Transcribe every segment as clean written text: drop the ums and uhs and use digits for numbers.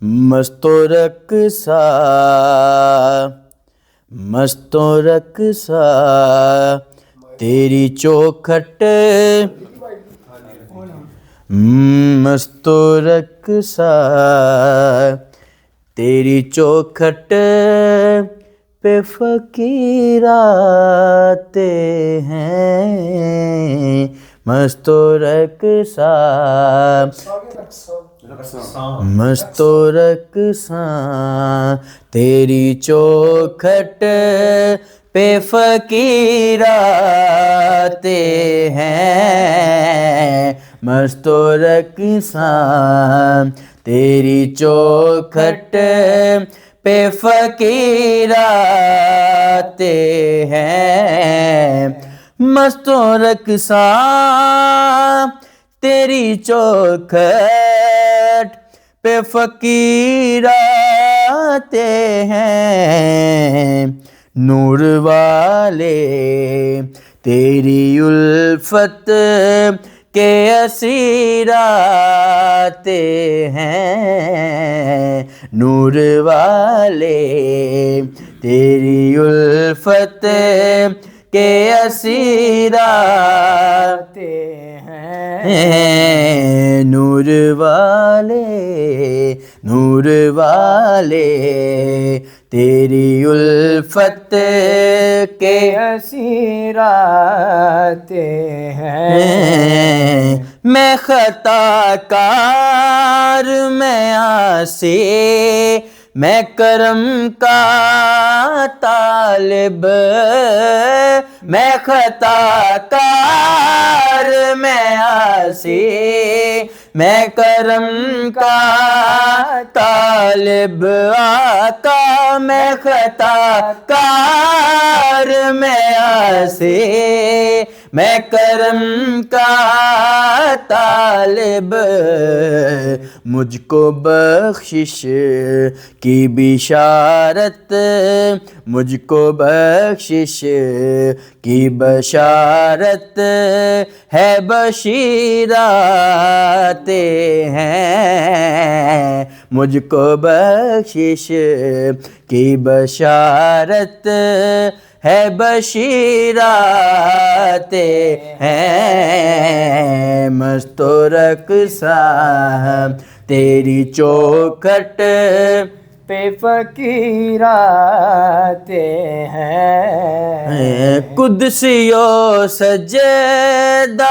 مست و رقصا مست و رقصا تیری چوکھٹ مست و رقصا تیری چوکھٹ پہ فقیر آتے ہیں مست و رقصا مست و رقصا تیری چوکھٹ پہ فقیر آتے ہیں مست و رقصا تیری چوکھٹ پہ فقیر آتے ہیں مست و رقصا تیری چوکھٹ پہ فقیر آتے ہیں نور والے تیری الفت کے اسیر آتے ہیں نور والے تیری الفت کے اسیر آتے ہیں نور والے تیری الفت کے اسیر آتے ہیں میں خطا کار میں عاصی میں کرم کا طالب میں خطا کار میں عاصی میں کرم کا طالب آقا میں خطا کار میں عاصی میں کرم کا طالب مجھ کو بخشش کی بشارت مجھ کو بخشش کی بشارت ہے بشیر آتے ہیں مجھ کو بخشش کی بشارت ہے بشیر آتے ہیں مست و رقصا تیری چوکھٹ پہ فقیر آتے ہیں قدسی و سجدہ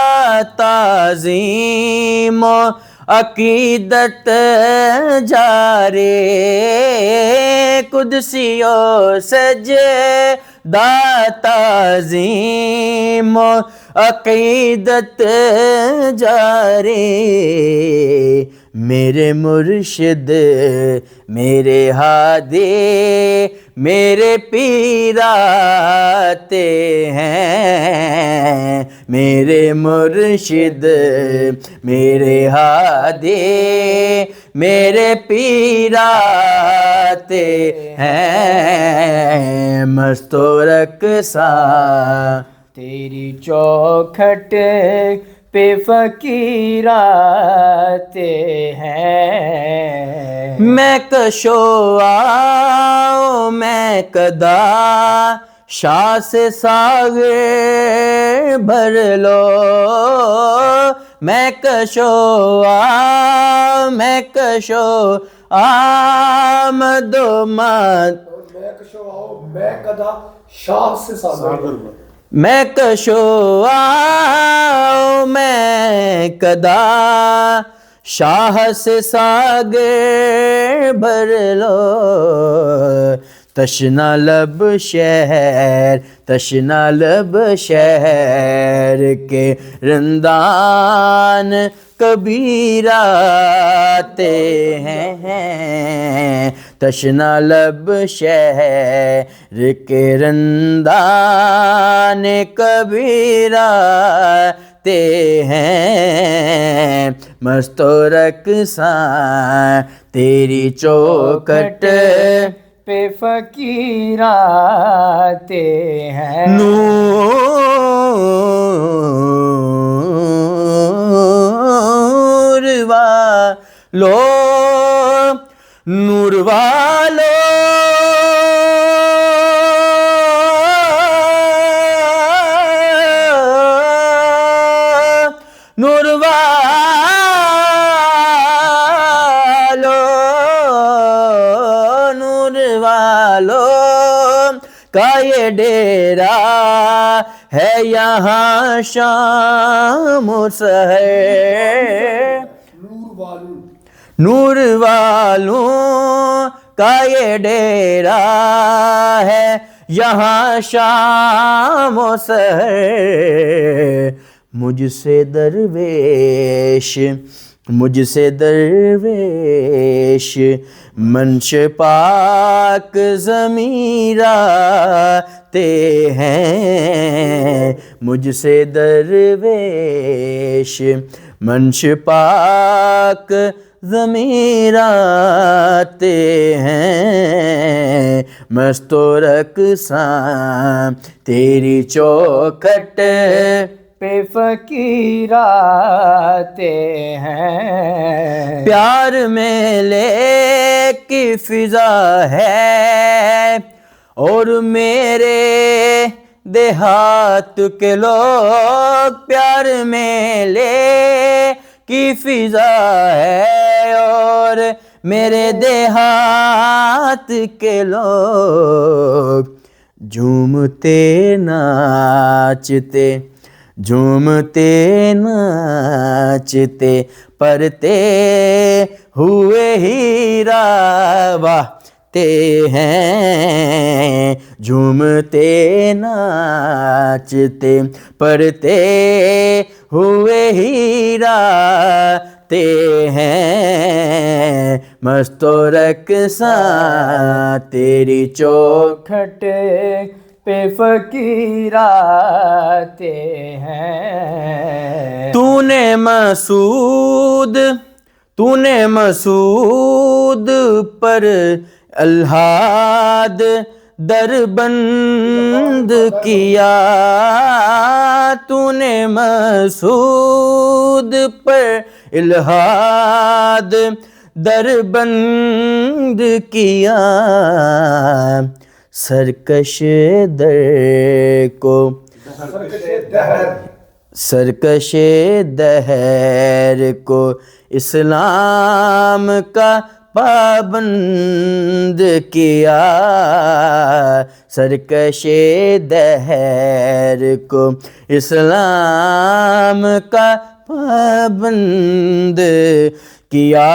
تعظیم و عقیدت جارے قدسی و سجدہ تعظیم و عقیدت جارے میرے مرشد میرے ہادی میرے پیر آتے ہیں میرے مرشد میرے ہادی میرے پیر آتے ہیں مست و رقصا تیری چوکھٹ پہ فقیر آتے ہیں میں کشو آؤ میں کدا شاہ سے ساغر بھر لو میں کشو آؤ میں کشو آمد و مد میں کشو آؤ میں کدا شاہ سے ساغر میں کشو آؤ میں کدا شاہ سے ساغر بھر لو تشنا لب شہر کے رندان کبیر آتے ہیں تشنا لب شہر کے رندان کبیر آتے ہیں مست و رقصا تیری چوکھٹ پہ فقیر آتے ہیں لو نور والو نور والو نور والو کا یہ ڈیرا ہے یہاں شام و سحر نور والوں نور والوں کا یہ ڈیرا ہے یہاں شام و سحر مجھ سے درویش منش پاک ضمیر آتے ہیں مجھ سے درویش منش پاک ضمیر آتے ہیں مست و رقصاں تیری چوکھٹ پہ فقیر آتے ہیں پیار میلے کی فضا ہے اور میرے دیہات کے لوگ پیار میلے کی فضا ہے اور میرے دیہات کے لوگ جھومتے ناچتے پرتے ہوئے ہیرا بہتے ہیں جھومتے ناچتے پرتے ہوئے ہیرا تے ہیں مست و رقصاں تیری چوکھٹ پہ فقیر آتے ہیں تو نے مسعود پر الہاد دربند کیا تو نے مسعود پر الہاد دربند کیا سرکش دہر کو اسلام کا پابند کیا سرکش دہر کو اسلام کا پابند کیا